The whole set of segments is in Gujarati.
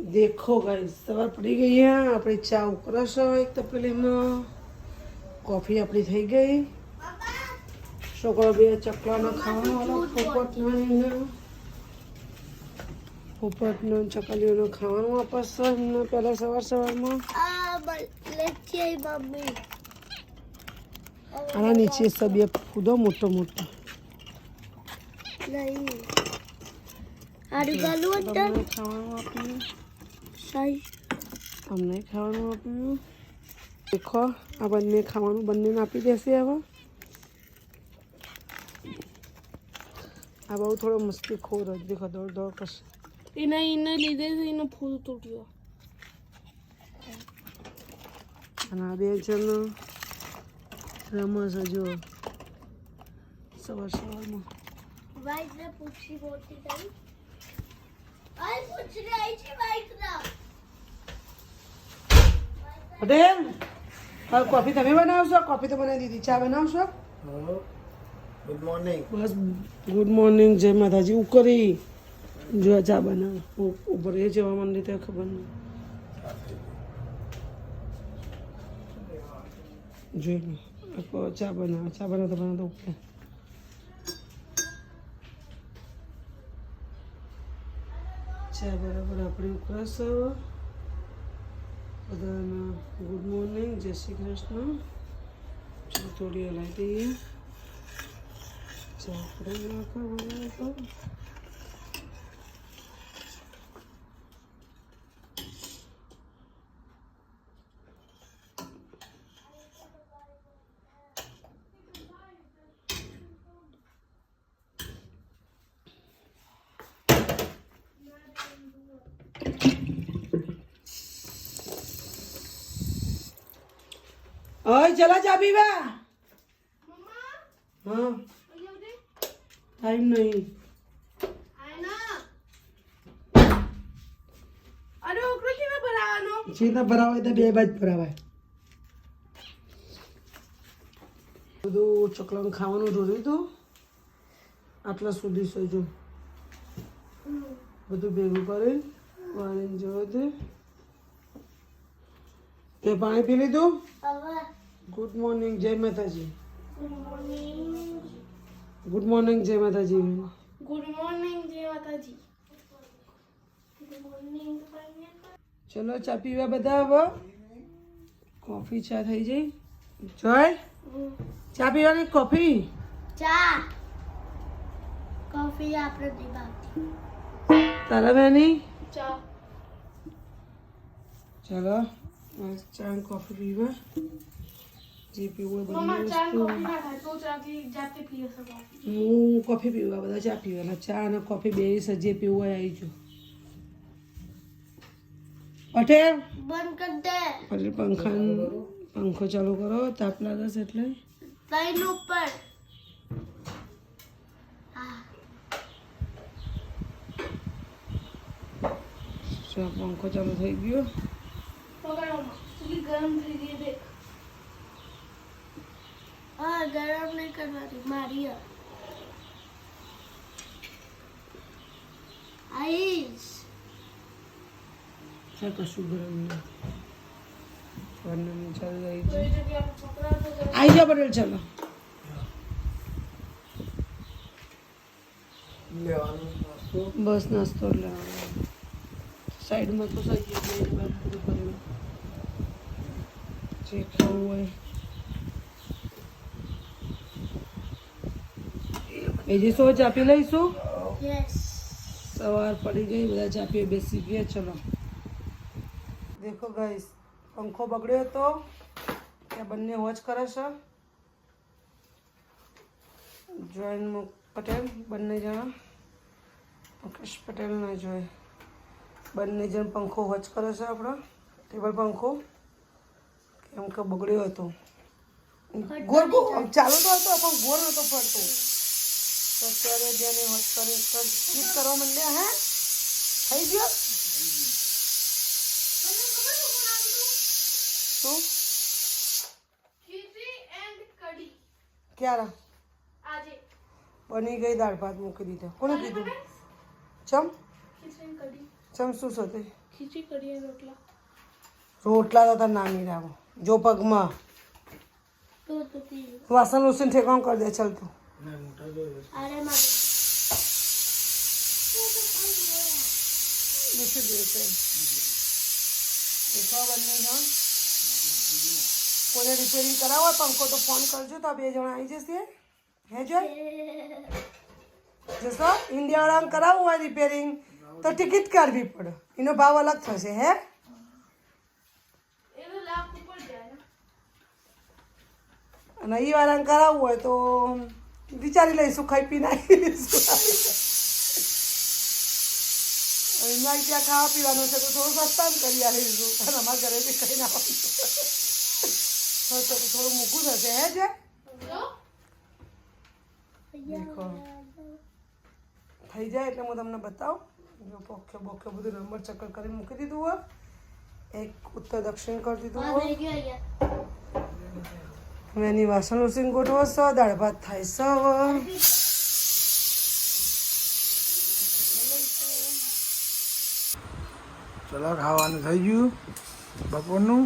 देखो गाइस सवार पड़ी गई है अपनी चा उकरस एक तपेली में कॉफी अपनी થઈ ગઈ છોકરો બે ચકલાનો ખાવાનો પોપટનો ચકલીઓનો ખાવાનું આપસ એમને પહેલા સવારમાં આના નીચે સબે ફૂદો મોટો ખાવાનું આપ્યું અમને ખાવાનું આપ્યું દેખો આ બંને ખાવાનું બંનેને આપી દેશે હવે આ બહુ થોડો મસ્તી ખોર જ દેખો દોડ કરશે એને લીધે એનો ફૂલ તૂટ્યો અને આ બે જણ રમસ જો સવારમાં પટેલ હવે કોફી તમે બનાવશો કોફી તો બનાવી દીધી ચા બનાવશો ગુડ મોર્નિંગ બસ ગુડ મોર્નિંગ જય માતાજી ઉકરી જો ચા બનાવ ઉપર એ જવા માંડી તો ખબર નહીં જોઈ લો ચા બનાવતો ઉપર ચા બરાબર આપણે ઉકળાશો બધાને ગુડ મોર્નિંગ જય શ્રી કૃષ્ણ ચલો થોડી હલાવી દઈએ ચા આપણે નાખો ओए चला जा पीवा हाँ टाइम नहीं अरे ओकरो चीना भराવાનો चीना भरावे तो બે બાજ ભરાવાય બધું ચકલાનું ખાવાનું જોયું તો આટલા સુધી સોજો બધું ભેગું કરી પાણી જોયું તે પાણી પી લીધું ગુડ મોર્નિંગ જય માતાજી ગુડ મોર્નિંગ જય માતાજી ગુડ મોર્નિંગ જય માતાજી ચલો ચા પીવા બધા હવે કોફી ચા થઈ જઈ જોય ચા પીવાની કોફી ચા કોફી આપણે દીવાતી તારા બેની ચા ચલો ચા કોફી પીવા જે પીવું મમ્મા ચા કોફી ના ખાય તો ચા જાતે પી શકો હું કોફી પીવા બધા ચા પીવાના ચા અને કોફી બે સજે પીવું હોય આવી જો પટેલ બંધ કર દે પટેલ પંખો ચાલુ કરો તાપ લાગે છે એટલે લાઈન ઉપર પંખો ચાલુ થઈ ગયો ગરમ થઈ ગઈ દેખ હા ગરમ નહીં કરવાની મારી આઈસ ચા કશું ગરમ નહીં ચાલુ આવી જા પટેલ ચાલો લેવાનું નાસ્તો બસ નાસ્તો લેવાનો સાઈડમાં તો સાઈડ બધું કરેલું જે ખાવું હોય બીજી સો ચા પી લઈશું યસ સવાર પડી ગઈ બધા ચા પીએ બેસી ગયા ચલો દેખો ગાઈસ પંખો બગડ્યો હતો ત્યાં બંને વોચ કરે છે જોઈન પટેલ બંને જણા મુકેશ પટેલ ના જોઈ બંને જણ પંખો વોચ કરે છે આપણો ટેબલ પંખો કેમ કે બગડ્યો હતો ગોળ ચાલુ તો હતો પણ ગોળ નતો ફરતો તો અત્યારે જેને વોચ કરી સ્કીપ કરવા માંડ્યા હે થઈ ગયો શું ખીચડી એન્ડ કઢી ક્યારે આજે બની ગઈ દાળ ભાત મૂકી દીધા કોને કીધું ચમ ખીચડી કઢી ચમ શું થતું ખીચડી કઢી અને રોટલા રોટલા તો તાર નાની રાવો જો પગમાં તો પી વાસણ ઉસણ ઠેકાણ કરી દે ચાલ તું અરે મારે બીજું દિવસે દેખો બંને જણ કોને રિપેરિંગ કરાવો પંખો તો ફોન કરજો તો આ 2 જણા આવી જશે હે જો જશો ઇન્ડિયાવાળાને કરાવવું હોય રિપેરિંગ તો ટિકિટ કાઢવી પડે એનો ભાવ અલગ થશે હે એનો લાખ ઉપર જાય ને અને એ વાળાને કરાવવું હોય તો વિચારી લઈશું ખાઈ પી નાખીશું એમાં ત્યાં ખાવા પીવાનું છે તો થોડું સસ્તા કરી આવીશું અને અમારા ઘરેથી ખાઈ નાખવાનું તો થોડું મૂકું થશે હે જે દેખો થઈ જાય એટલે હું તમને બતાવું જો પોખ્યો બોખ્યો બધું નંબર ચક્કર કરીને મૂકી દીધું હોય એક ઉત્તર દક્ષિણ કરી દીધું હોય હવે એની વાસણ ઉસીને ગોઠવો છો દાળ ભાત થાય છે ચલો ખાવાનું થઈ ગયું બપોરનું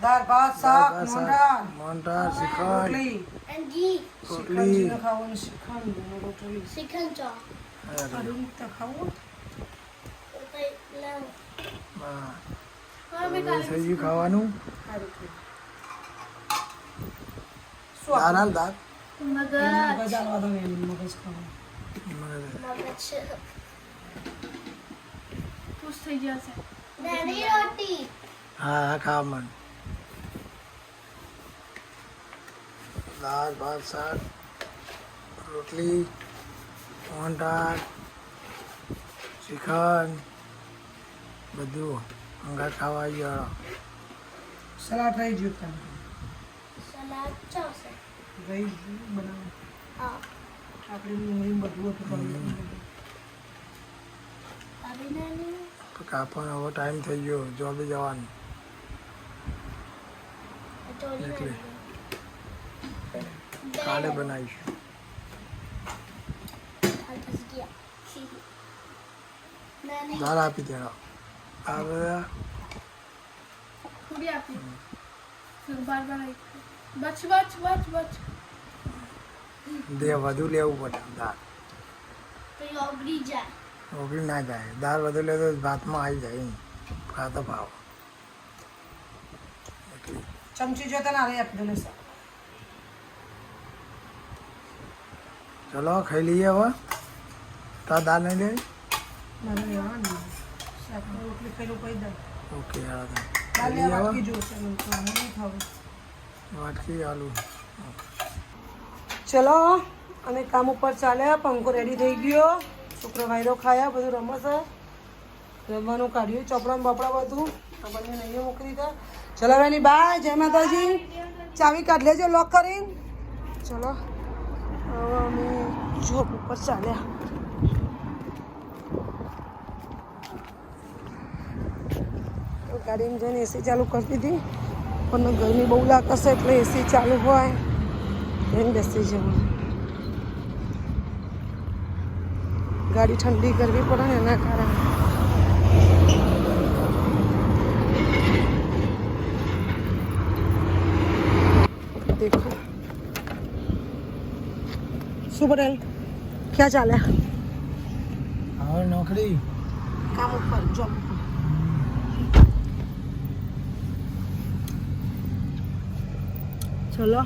દાળ ભાત શાક મોંડા મોહનથાળ શ્રીખંડ રોટલી and ghee રોટલી શ્રીખંડ ખાવાનું શ્રીખંડ અને રોટલી chicken chop કઢી તો ખાવું હા. હા મેં હવે થઈ ગયું ખાવાનું સારું ખાઈ દાળ હાલ દાળ મગજ મગજ આલવા દો ને મગજ ખાવાનું મગજ ખુશ થઈ જશે નાની રોટી હા હા ખાવા માંડ દાળ ભાત શાક રોટલી મોહનથાળ શ્રીખંડ બધું અંગાત ખાવા આવી ગયો સલાડ રહી ગયું ખાલી સલાડ ચાવશે રહી ગયું બનાવવાનું હા આપણે ડુંગળી બધું હતું બનાવવાનું. આવી નાની તો કાપવાનો હવે ટાઈમ થઈ ગયો જોબે જવાનું ચોરી એટલે. નાની કાલે બનાવીશું નાની દાળ આપી દેવા આ બધા પૂરી આપી બાર બાર બચ બચ બચ બચ દે વધુ લેવું પડે દાળ તો એ ઓગળી જાય ઓગળી ના જાય દાળ વધુ લે તો ભાતમાં આવી જાય એમ ખાતો ભાવ એટલે ચમચી જોતા ના રહી આપી દો ને સર ચલો ખાઈ લઈએ હવે તો આ દાળ નહીં લે મારે લેવાનું શાકની રોટલી ખાઈ કહી દઉં ઓકે હા દાળ ખાઈ લેવા લઈએ વાટકી હવે જોશે મને તો આમાં નહીં ખાવું વાટકી આલુ ચલો અમે કામ ઉપર ચાલ્યા પંખો રેડી થઈ ગયો છોકરો વાયરો ખાયા બધું રમશે રમવાનું કાઢ્યું ચોપડા બપડા બધું આ બંને નહીં મૂકી દીધા ચલો બેની બાય જય માતાજી ચાવી કાઢ લેજો લોક કરીને ચલો હવે અમે જોબ ઉપર ચાલ્યા ગાડીમાં જઈને એસી ચાલુ કરી દીધી પણ ગરમી બહુ લાગશે એટલે એસી ચાલુ હોય એને બેસી જવું ગાડી ઠંડી કરવી પડે ને એના કારણે દેખો શું પટેલ ક્યાં ચાલ્યા હવે નોકરી કામ ઉપર જોબ ઉપર ચલો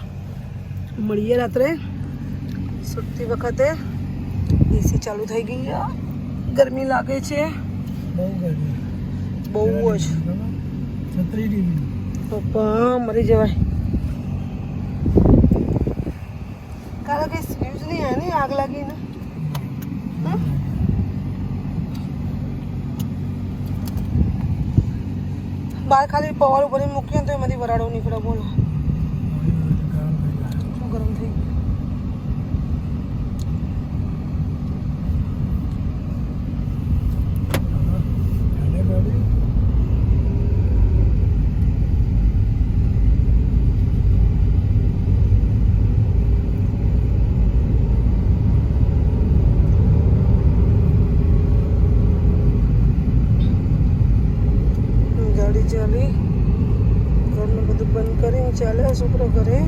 મળીએ રાત્રે સુતી વખતે એસી ચાલુ થઈ ગઈ ગરમી લાગે છે બહુ ગરમી બહુ જ 36 ડિગ્રી પપ્પા મરી જવાય કાલે કઈ સ્વીઝ નહીં હે ને આગ લાગીને બહાર ખાલી પવારું ભરીને મૂક્યું તો એમાંથી વરાળો નીકળે બોલો શું ગરમ થઈ ગયું તૈયારી ચાલી. ઘરનું બધું બંધ કરીને ચાલે છોકરો ઘરે.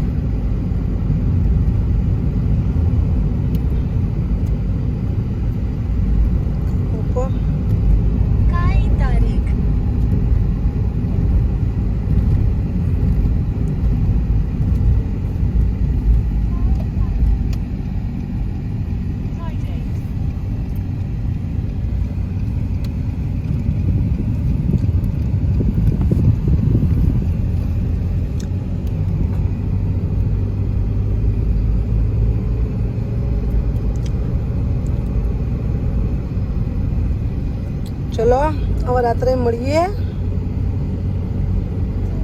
ઉપર કઈ તારીખ ચલો હવે રાત્રે મળીએ.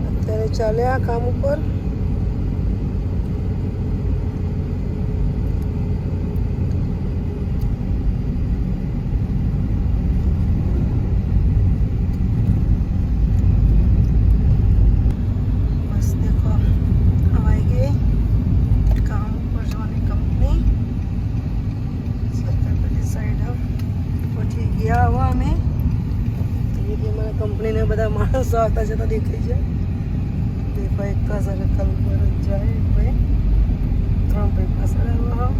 અત્યારે ચાલ્યા કામ ઉપર. બસ દેખો હવાઈ ગઈ કામ ઉપર જવાની કંપની સરકારી સાઈડ પહોંચી ગયા હવે અમે. અમારા કંપનીને બધા માણસો આવતા જતા દેખાય છે. તે ભાઈ એક સર્કલ પર જ જાય. ભાઈ 3 ભાઈ પાછળ આવ્યા.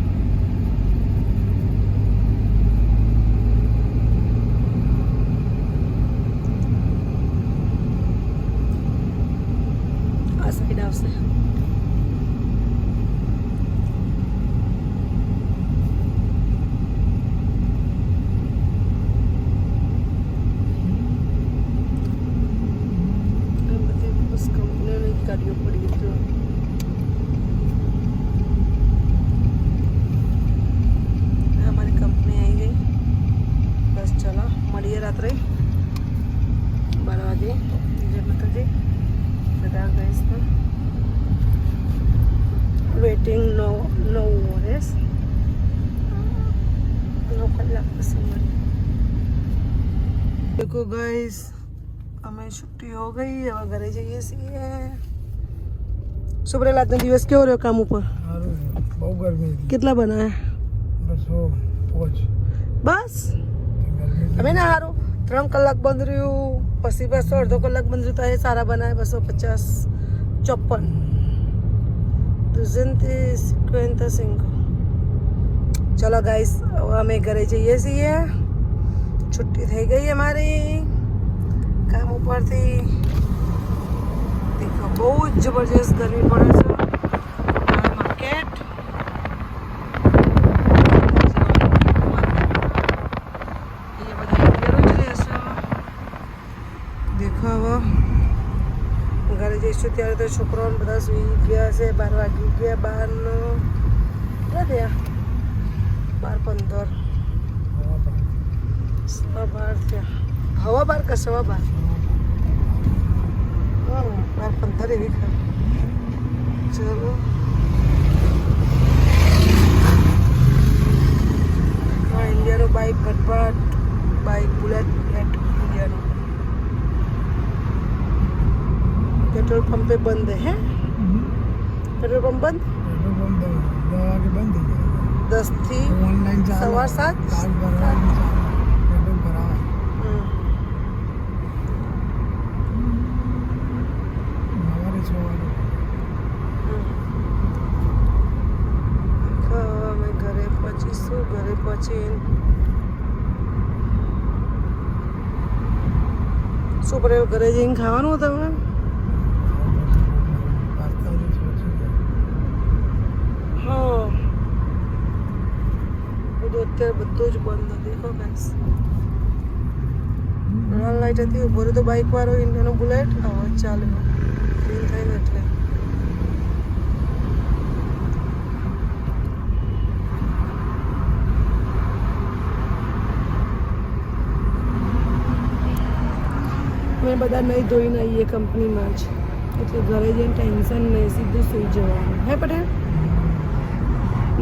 આ સાઈડ આવશે. ગાડીઓ પડી તો અમારી કંપની આવી ગઈ. બસ ચલો મળીએ રાત્રે 12 વાગે. જય માતાજી બધા ગઈશ તો વેઇટિંગ 9 વર્ષ 9 કલાક પછી મળી. देखो गाइस हमें छुट्टी हो गई. अब घरे जाइए છીએ. સુપ્રેલ આજનો દિવસ કેવો રહ્યો કામ ઉપર? સારું છે. બહુ ગરમી હતી. કેટલા બનાયા? બસો પોચ. બસ ગરમી અમે ના સારું 3 કલાક બંધ રહ્યું પછી બસો અડધો કલાક બંધ રહ્યું તો એ સારા બનાવે. 250 255. ચલો ગાઈસ હવે અમે ઘરે જઈએ છીએ. છુટ્ટી થઈ ગઈ અમારી કામ ઉપરથી. દેખો બહુ જ જબરજસ્ત ગરમી પડે છે. માર્કેટ દેખો હવે ઘરે જઈશું ત્યારે તો છોકરાઓ બધા સુઈ ગયા છે. 12 વાગી ગયા. 12 કેટલા થયા? 12:15. 12:15 થયા. હવા 12 કે 12:15? 12:15 એવી ખરી. ચલો ઇન્ડિયાનું બાઇક ભટભટ. બાઇક બુલેટ ઇન્ડિયાનું. પેટ્રોલ પંપે બંધ હે. પેટ્રોલ પંપ બંધ 10 થી ઓનલાઈન 7:15. કાર્ડ ભરવાનું પેટ્રોલ ભરાવાય. સવારે 6 વાગે. અમે ઘરે પહોંચીશું. ઘરે પહોંચી શું પડે? ઘરે જઈને ખાવાનું તમે? હા બધું અત્યારે બધું જ બંધ. દેખો ગાઈસ લાઈટ હતી. ઉભો રહ્યો તો બાઇક વાળો ઇન્ડિયાનો બુલેટ. હવે ચાલે ક્લીન થાય ને એટલે. અમે બધા નહીં ધોઈને આવીએ કંપનીમાં જ. એટલે ઘરે જઈને ટેન્શન નહીં. સીધું સૂઈ જવાનું. હે પટેલ?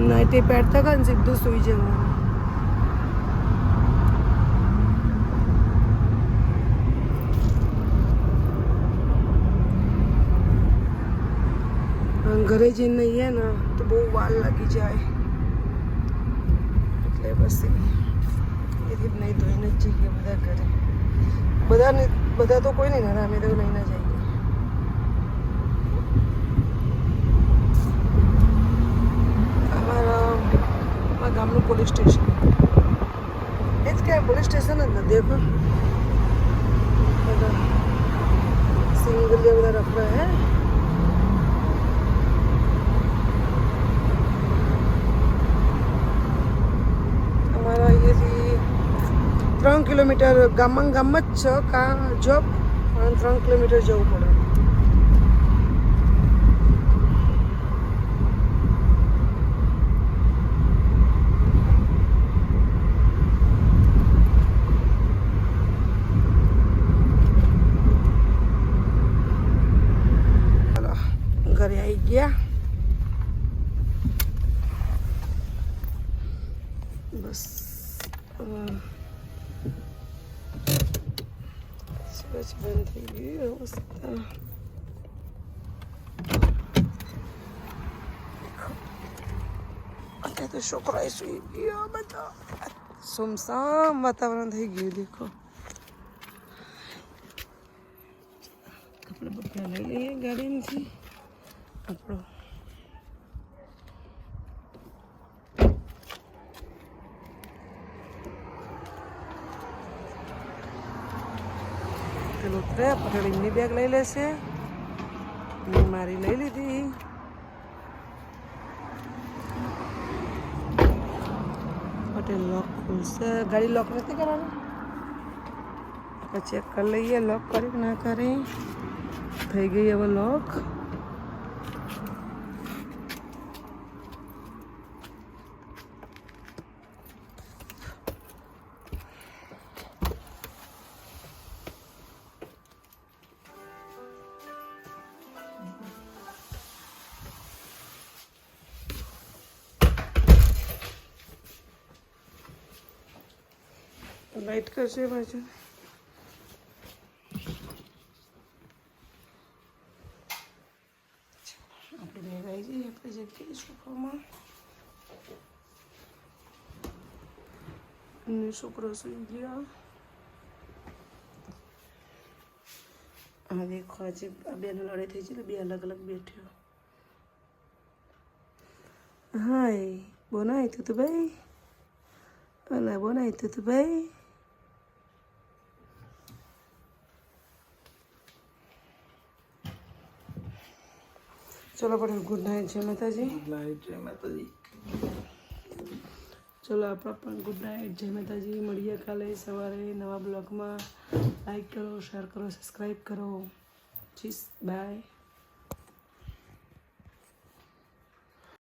નાઇટે પેડ થકા ને સીધું સૂઈ જવાનું. ઘરે જઈને આવીએ ને તો બહુ વાર લાગી જાય. એટલે બસ એથી નહીં ધોઈને જ જઈએ બધા ઘરે. બધાને બધા તો કોઈ નહીં ઘરે, અમે તો લઈને જઈએ. અમારા ગામનું પોલીસ સ્ટેશન એ જ ક્યાં પોલીસ સ્ટેશન જ નથી. દેખો બધા સિંગલિયા બધા રખડા હે. અમારા અહીંયાથી 3 કિલોમીટર ગામમાં જ છે કા જોબ, પણ 3 કિલોમીટર જવું પડે. ઘરે આવી ગયા બસ. સ્વિચ બંધ થઈ ગયું અવસ્થા. અત્યારે તો છોકરાએ સુઈ ગયો. બધા સુમસામ વાતાવરણ થઈ ગયું. દેખો કપડા બપડા લઈ લઈએ ગાડીમાંથી આપણો. પેલું ઉતરે પટેલની બેગ લઈ લેશે. મેં મારી લઈ લીધી. પટેલ લોક ખુલશે. ગાડી લોક નથી કરવાની. આપણે ચેક કરી લઈએ લોક કરી કે ના કરી. થઈ ગઈ હવે લોક. લાઈટ કરશે બાજુ. આપણે બેગ આવી જઈએ આપણી જગ્યાએ સોફામાં. અને છોકરો સુઈ ગયો. આ દેખો આજે આ બેનો લડાઈ થઈ છે એટલે બે અલગ અલગ બેઠ્યો. હાય બોનાય તું ભાઈ. અલા બોનાય તું ભાઈ. ચલો પટેલ ગુડ નાઇટ. જય માતાજી. Good night. જય માતાજી. ચલો આપણા પણ ગુડ નાઇટ. જય માતાજી. મળીએ કાલે સવારે નવા બ્લોગમાં. લાઈક કરો, શેર કરો, સબસ્ક્રાઈબ કરો. ચીસ બાય.